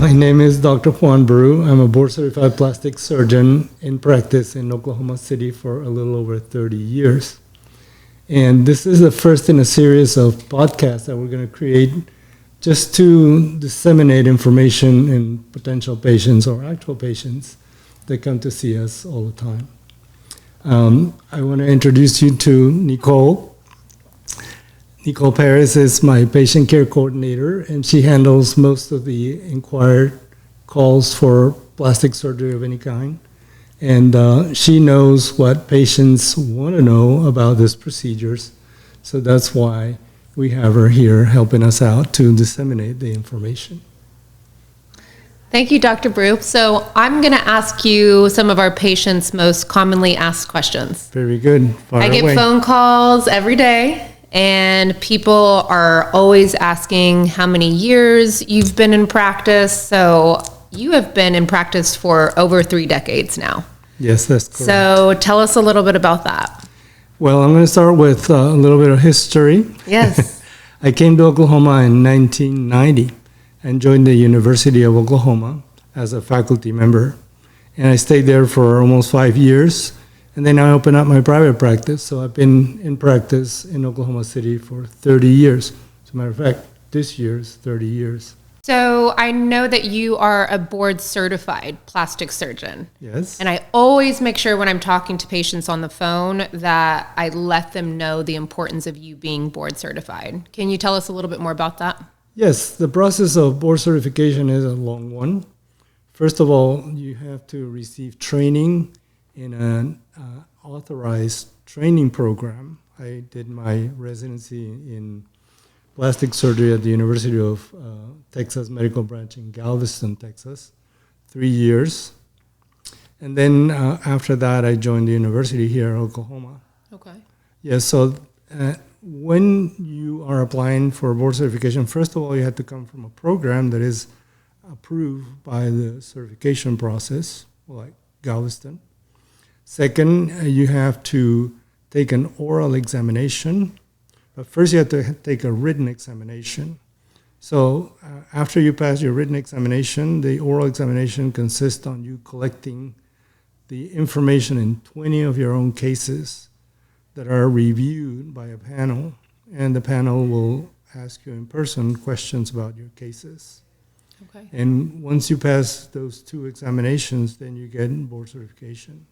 My name is Dr. Juan Brou. I'm a board-certified plastic surgeon in practice in Oklahoma City for a little over 30 years. And this is the first in a series of podcasts that we're going to create just to disseminate information in potential patients or actual patients that come to see us all the time. I want to introduce you to Nicole. Nicole Perez is my patient care coordinator, and she handles most of the inquired calls for plastic surgery of any kind. And she knows what patients want to know about these procedures, so that's why we have her here helping us out to disseminate the information. Thank you, Dr. Brou. So I'm going to ask you some of our patients' most commonly asked questions. Very good. I get phone calls every day, and people are always asking how many years you've been in practice. So you have been in practice for over 3 decades now. Yes, that's correct. So tell us a little bit about that. Well, I'm going to start with a little bit of history. Yes. I came to Oklahoma in 1990 and joined the University of Oklahoma as a faculty member. And I stayed there for almost 5 years. And then I opened up my private practice. So I've been in practice in Oklahoma City for 30 years. As a matter of fact, this year's 30 years. So I know that you are a board certified plastic surgeon. Yes. And I always make sure when I'm talking to patients on the phone that I let them know the importance of you being board certified. Can you tell us a little bit more about that? Yes, the process of board certification is a long one. First of all, you have to receive training in an authorized training program. I did my residency in plastic surgery at the University of Texas Medical Branch in Galveston, Texas, 3 years. And then after that, I joined the university here in Oklahoma. Okay. Yes, so when you are applying for board certification, first of all, you have to come from a program that is approved by the certification process, like Galveston. Second, you have to take an oral examination. But first, you have to take a written examination. So after you pass your written examination, the oral examination consists on you collecting the information in 20 of your own cases that are reviewed by a panel, and the panel will ask you in person questions about your cases. Okay. And once you pass those 2 examinations, then you get board certification.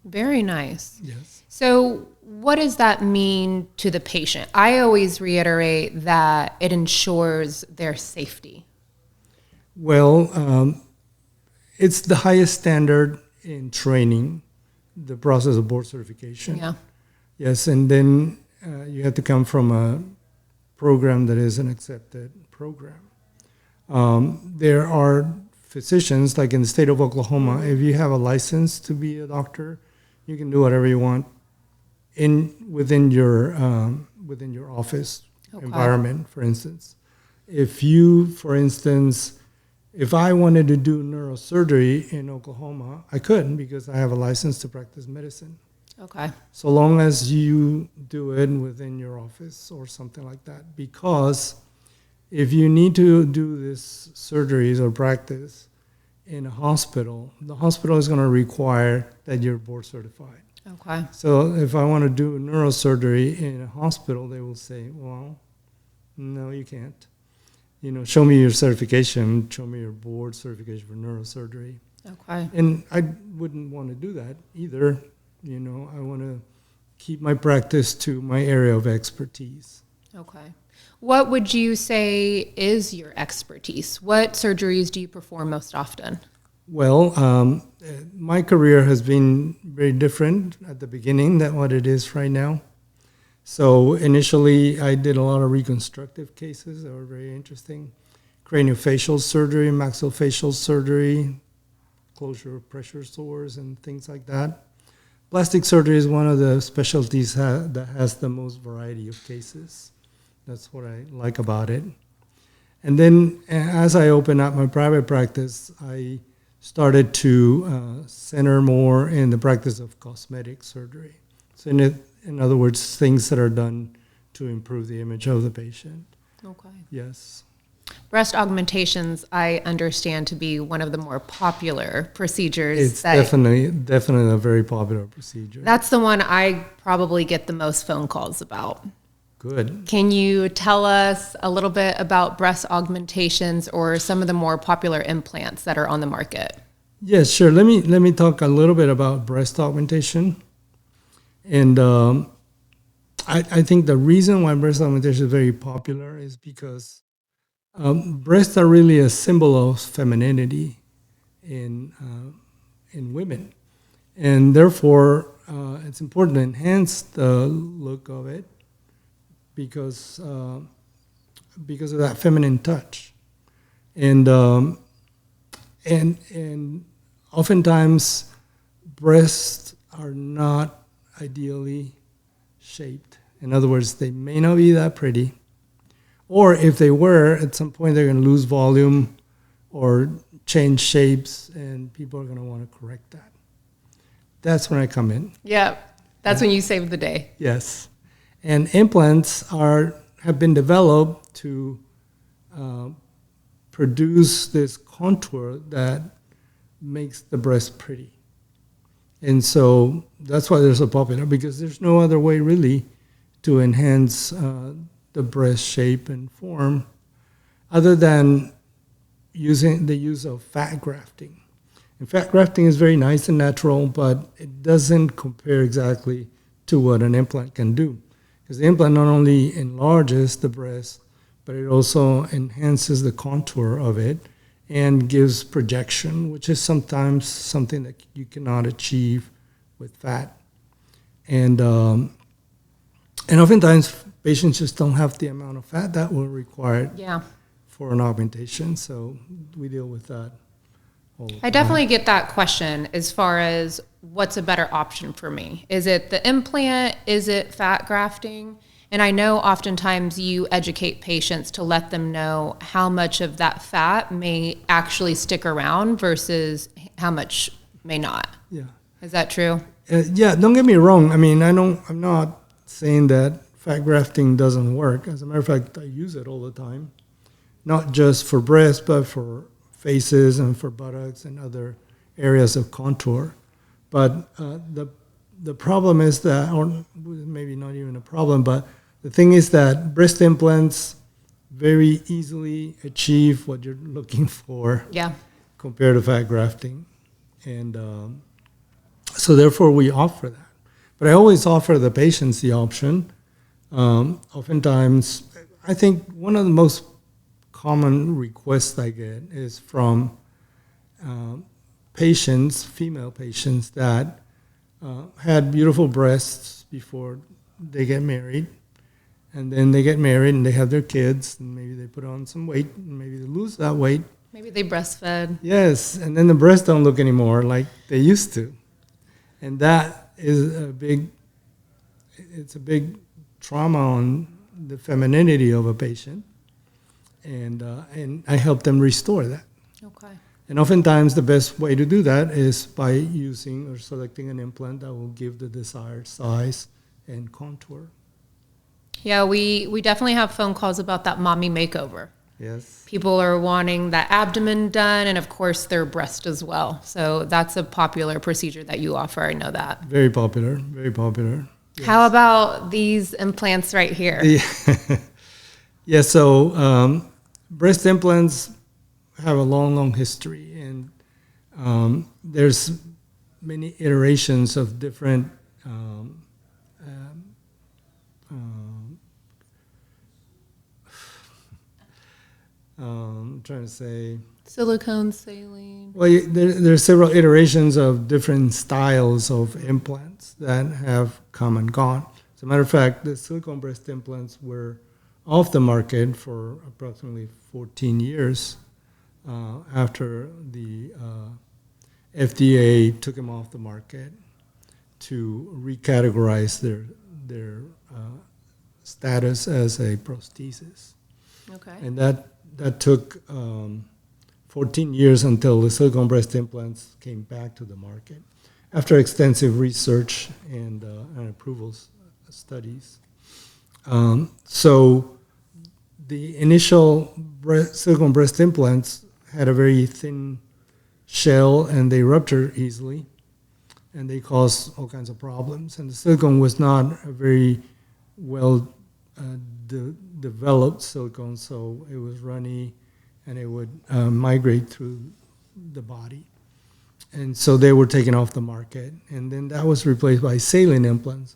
Very nice. Yes. So what does that mean to the patient? I always reiterate that it ensures their safety. Well, it's the highest standard in training, the process of board certification. Yeah. Yes, and then you have to come from a program that is an accepted program. There are physicians, like in the state of Oklahoma, if you have a license to be a doctor, you can do whatever you want within your office environment, for instance. If I wanted to do neurosurgery in Oklahoma, I couldn't because I have a license to practice medicine. Okay. So long as you do it within your office or something like that. Because if you need to do this surgeries or practice in a hospital, the hospital is going to require that you're board certified. Okay. So if I want to do neurosurgery in a hospital, they will say, well, no, you can't. Show me your certification, show me your board certification for neurosurgery. Okay. And I wouldn't want to do that either. I want to keep my practice to my area of expertise. Okay. What would you say is your expertise? What surgeries do you perform most often? Well, my career has been very different at the beginning than what it is right now. So initially, I did a lot of reconstructive cases that were very interesting. Craniofacial surgery, maxillofacial surgery, closure of pressure sores and things like that. Plastic surgery is one of the specialties that has the most variety of cases. That's what I like about it. And then as I opened up my private practice, I started to center more in the practice of cosmetic surgery. So in other words, things that are done to improve the image of the patient. Okay. Yes. Breast augmentations, I understand to be one of the more popular procedures. It's definitely a very popular procedure. That's the one I probably get the most phone calls about. Good. Can you tell us a little bit about breast augmentations or some of the more popular implants that are on the market? Yes, sure. Let me talk a little bit about breast augmentation. And I think the reason why breast augmentation is very popular is because breasts are really a symbol of femininity in women. And therefore, it's important to enhance the look of it because of that feminine touch. And oftentimes breasts are not ideally shaped. In other words, they may not be that pretty. Or if they were, at some point they're going to lose volume or change shapes, and people are going to want to correct that. That's when I come in. Yeah, that's when you save the day. Yes. And implants have been developed to produce this contour that makes the breast pretty. And so that's why they're so popular, because there's no other way really to enhance the breast shape and form other than using the use of fat grafting. And fat grafting is very nice and natural, but it doesn't compare exactly to what an implant can do. Because the implant not only enlarges the breast, but it also enhances the contour of it and gives projection, which is sometimes something that you cannot achieve with fat. And oftentimes patients just don't have the amount of fat that will require for an augmentation. So we deal with that. I definitely get that question as far as what's a better option for me. Is it the implant? Is it fat grafting? And I know oftentimes you educate patients to let them know how much of that fat may actually stick around versus how much may not. Yeah. Is that true? Yeah, don't get me wrong. I mean, I'm not saying that fat grafting doesn't work. As a matter of fact, I use it all the time, not just for breasts, but for faces and for buttocks and other areas of contour. But the problem is that, or maybe not even a problem, but the thing is that breast implants very easily achieve what you're looking for compared to fat grafting. And so therefore we offer that. But I always offer the patients the option. Oftentimes, I think one of the most common requests I get is from patients, female patients, that had beautiful breasts before they get married. And then they get married and they have their kids, and maybe they put on some weight, and maybe they lose that weight. Maybe they breastfed. Yes, and then the breasts don't look anymore like they used to. And that is a big trauma on the femininity of a patient. And I help them restore that. Okay. And oftentimes the best way to do that is by using or selecting an implant that will give the desired size and contour. Yeah, we definitely have phone calls about that mommy makeover. Yes. People are wanting that abdomen done and, of course, their breast as well. So that's a popular procedure that you offer. I know that. Very popular, very popular. Yes. How about these implants right here? Yeah, so breast implants have a long history, and there's many iterations of different I'm trying to say silicone, saline. Well, there are several iterations of different styles of implants that have come and gone. As a matter of fact, the silicone breast implants were off the market for approximately 14 years after the FDA took them off the market to recategorize their status as a prosthesis. Okay. And that took 14 years until the silicone breast implants came back to the market after extensive research and approvals studies. So the initial silicone breast implants had a very thin shell and they rupture easily and they cause all kinds of problems. And the silicone was not a very well developed silicone, so it was runny and it would migrate through the body. And so they were taken off the market. And then that was replaced by saline implants.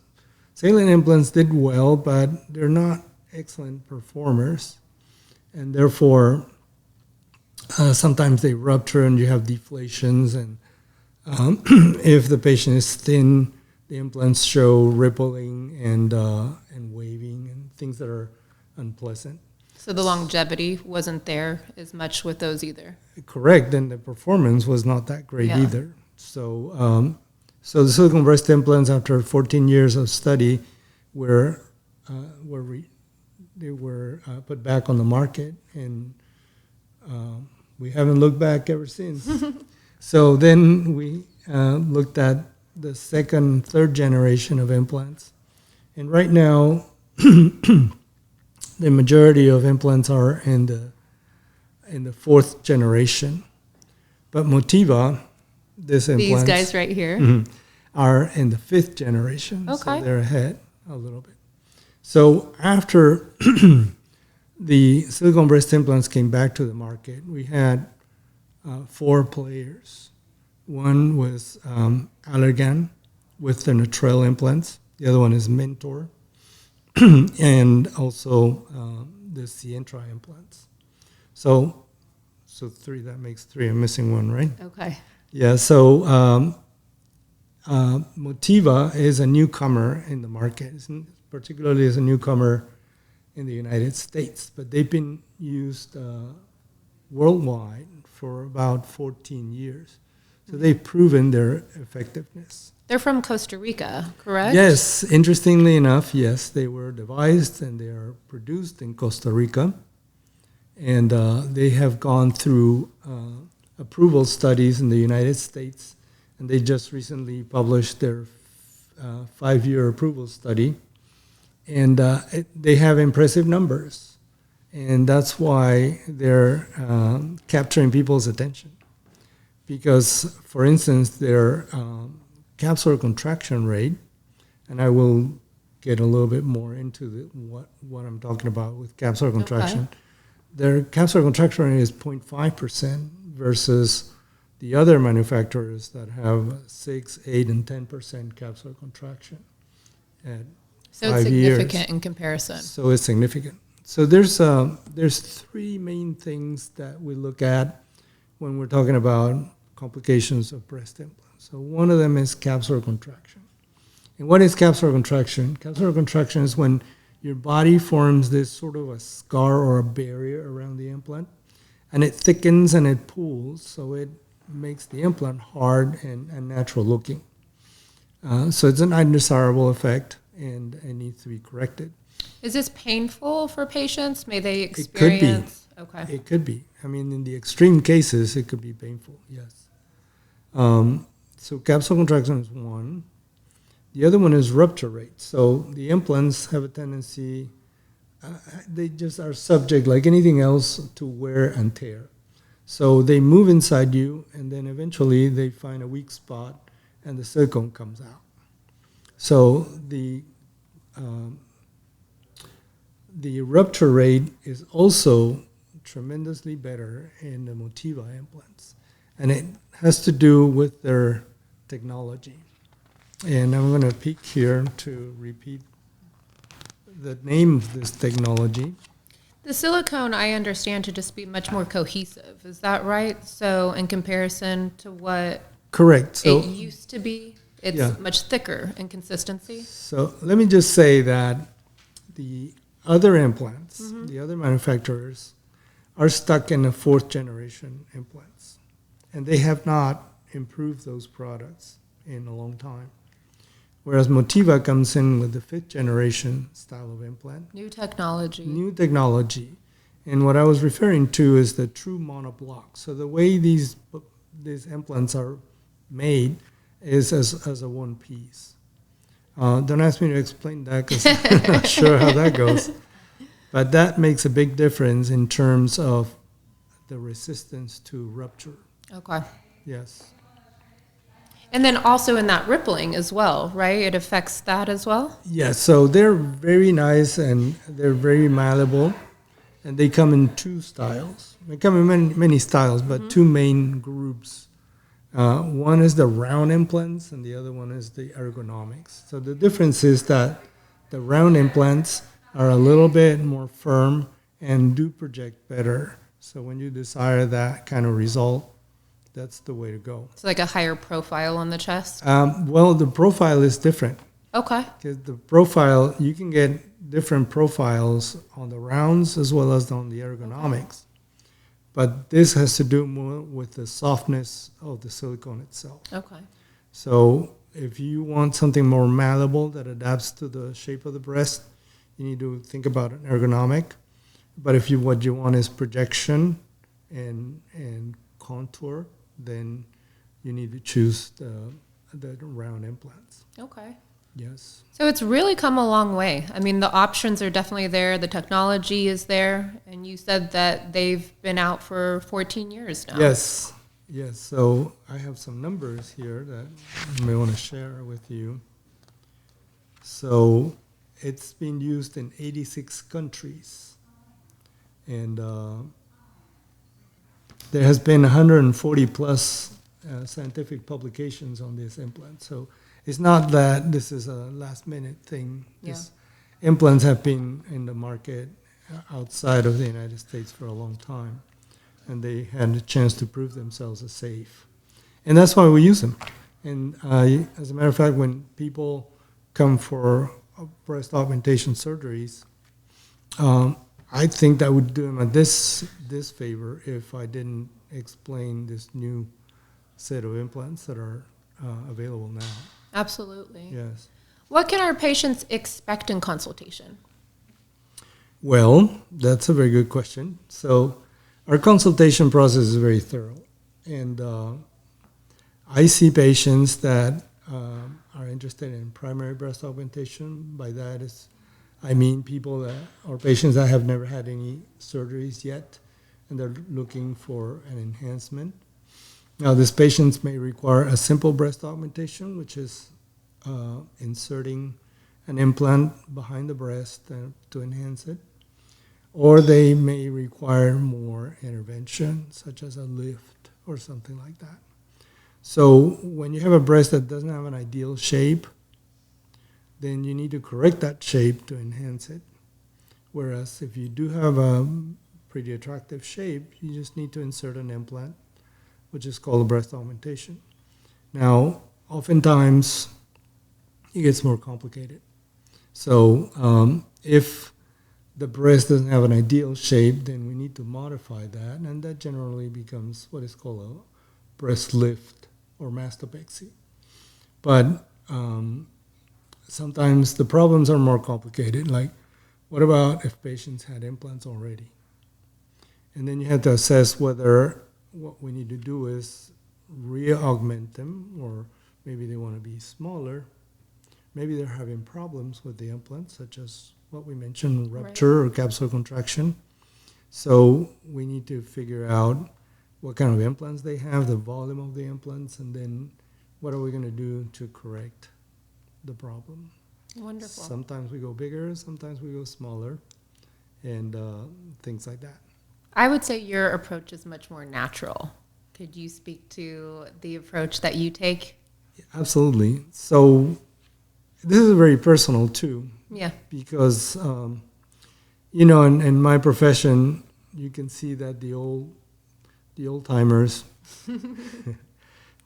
Saline implants did well, but they're not excellent performers. And therefore, sometimes they rupture and you have deflations. And if the patient is thin, the implants show rippling and waving and things that are unpleasant. So the longevity wasn't there as much with those either. Correct, and the performance was not that great either. So, so the silicone breast implants, after 14 years of study, were put back on the market, and we haven't looked back ever since. So then we looked at the second, third generation of implants, and right now. The majority of implants are in the fourth generation, but Motiva, these implants, these guys right here, are in the fifth generation. Okay. So they're ahead a little bit. So after the silicone breast implants came back to the market, we had 4 players. One was Allergan with the Natrel implants. The other one is Mentor. And also the Sientra implants. So 3, that makes 3. I'm missing one, right? Okay. Yeah, so Motiva is a newcomer in the market, particularly as a newcomer in the United States, but they've been used worldwide for about 14 years. So they've proven their effectiveness. They're from Costa Rica, correct? Yes, interestingly enough, yes, they were devised and they are produced in Costa Rica. And they have gone through approval studies in the United States. And they just recently published their 5-year approval study. And they have impressive numbers. And that's why they're capturing people's attention. Because, for instance, their capsular contraction rate, and I will get a little bit more into what I'm talking about with capsular contraction. Okay. Their capsular contraction rate is 0.5% versus the other manufacturers that have 6, 8, and 10% capsular contraction at So 5 it's years. significant in comparison. So it's significant. So there's 3 main things that we look at when we're talking about complications of breast implants. So one of them is capsular contraction. And what is capsular contraction? Capsular contraction is when your body forms this sort of a scar or a barrier around the implant, and it thickens and it pulls, so it makes the implant hard and natural looking. So it's an undesirable effect, and it needs to be corrected. Is this painful for patients? May they It could be. experience? Okay. It could be. I mean, in the extreme cases, it could be painful, yes. So capsular contraction is one. The other one is rupture rate. So the implants have a tendency, they just are subject, like anything else, to wear and tear. So they move inside you, and then eventually they find a weak spot, and the silicone comes out. So the rupture rate is also tremendously better in the Motiva implants. And it has to do with their technology. And I'm going to peek here to repeat the name of this technology. The silicone, I understand to just be much more cohesive. Is that right? So in comparison to what Correct. So, it used to be, it's much thicker in consistency? So let me just say that the other implants, the other manufacturers, are stuck in the 4th generation implants. And they have not improved those products in a long time. Whereas Motiva comes in with the 5th generation style of implant. New technology. New technology. And what I was referring to is the true monoblock. So the way these implants are made is as a one piece. Don't ask me to explain that because I'm not sure how that goes. But that makes a big difference in terms of the resistance to rupture. Okay. Yes. And then also in that rippling as well, right? It affects that as well? Yes, so they're very nice and they're very malleable, and they come in two styles. They come in many styles, but two main groups. One is the round implants, and the other one is the ergonomics. So the difference is that the round implants are a little bit more firm and do project better. So when you desire that kind of result, that's the way to go. It's like a higher profile on the chest? Well, the profile is different. Okay. Because the profile, you can get different profiles on the rounds as well as on the ergonomics. But this has to do more with the softness of the silicone itself. Okay. So if you want something more malleable that adapts to the shape of the breast, you need to think about an ergonomic. But if what you want is projection and contour, then you need to choose the round implants. Okay. Yes. So it's really come a long way. I mean, the options are definitely there. The technology is there. And you said that they've been out for 14 years now. Yes. Yes. So I have some numbers here that I may want to share with you. So it's been used in 86 countries. And there has been 140 plus scientific publications on this implant. So it's not that this is a last minute thing. These implants have been in the market outside of the United States for a long time, and they had a chance to prove themselves as safe. And that's why we use them. And as a matter of fact, when people come for breast augmentation surgeries, I think that would do them a this favor if I didn't explain this new set of implants that are available now. Absolutely. Yes. What can our patients expect in consultation? Well, that's a very good question. So our consultation process is very thorough. And I see patients that are interested in primary breast augmentation. By that I mean people that or patients that have never had any surgeries yet, and they're looking for an enhancement. Now, these patients may require a simple breast augmentation, which is inserting an implant behind the breast to enhance it. Or they may require more intervention, such as a lift or something like that. So when you have a breast that doesn't have an ideal shape, then you need to correct that shape to enhance it. Whereas if you do have a pretty attractive shape, you just need to insert an implant, which is called a breast augmentation. Now, oftentimes, it gets more complicated. So if the breast doesn't have an ideal shape, then we need to modify that, and that generally becomes what is called a breast lift or mastopexy. But sometimes the problems are more complicated, like what about if patients had implants already? And then you have to assess whether what we need to do is re-augment them, or maybe they want to be smaller. Maybe they're having problems with the implants, such as what we mentioned, rupture or capsular contraction. So we need to figure out what kind of implants they have, the volume of the implants, and then what are we going to do to correct the problem. Wonderful. Sometimes we go bigger, sometimes we go smaller, and things like that. I would say your approach is much more natural. Could you speak to the approach that you take? Absolutely. So this is very personal too. Yeah. Because, in my profession, you can see that the old timers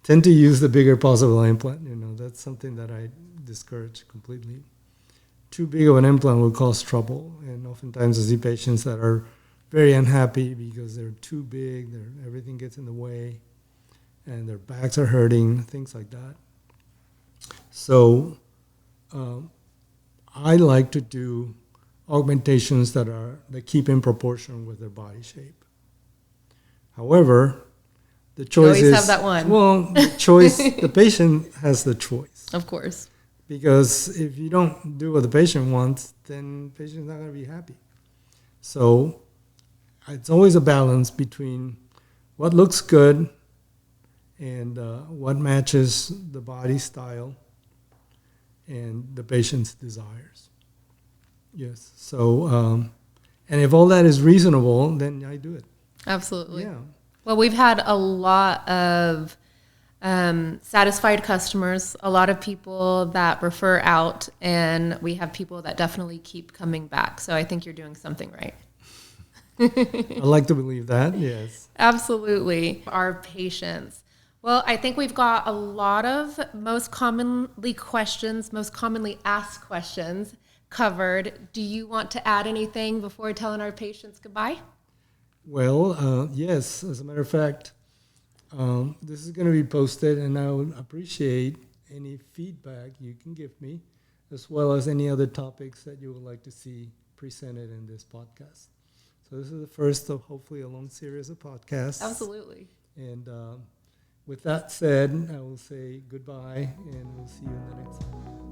tend to use the bigger possible implant. That's something that I discourage completely. Too big of an implant will cause trouble, and oftentimes I see patients that are very unhappy because they're too big, everything gets in the way, and their backs are hurting, things like that. So I like to do augmentations that keep in proportion with their body shape. However, the choice you always is... have that one. Well, the patient has the choice. Of course. Because if you don't do what the patient wants, then the patient's not going to be happy. So it's always a balance between what looks good and what matches the body style and the patient's desires. Yes. So, and if all that is reasonable, then I do it. Absolutely. Yeah. Well, we've had a lot of satisfied customers, a lot of people that refer out, and we have people that definitely keep coming back. So I think you're doing something right. I like to believe that, yes. Absolutely. Our patients. Well, I think we've got a lot of most commonly asked questions covered. Do you want to add anything before telling our patients goodbye? Well, yes, as a matter of fact, this is going to be posted, and I would appreciate any feedback you can give me, as well as any other topics that you would like to see presented in this podcast. So this is the first of hopefully a long series of podcasts. Absolutely. And with that said, I will say goodbye, and we'll see you in the next one.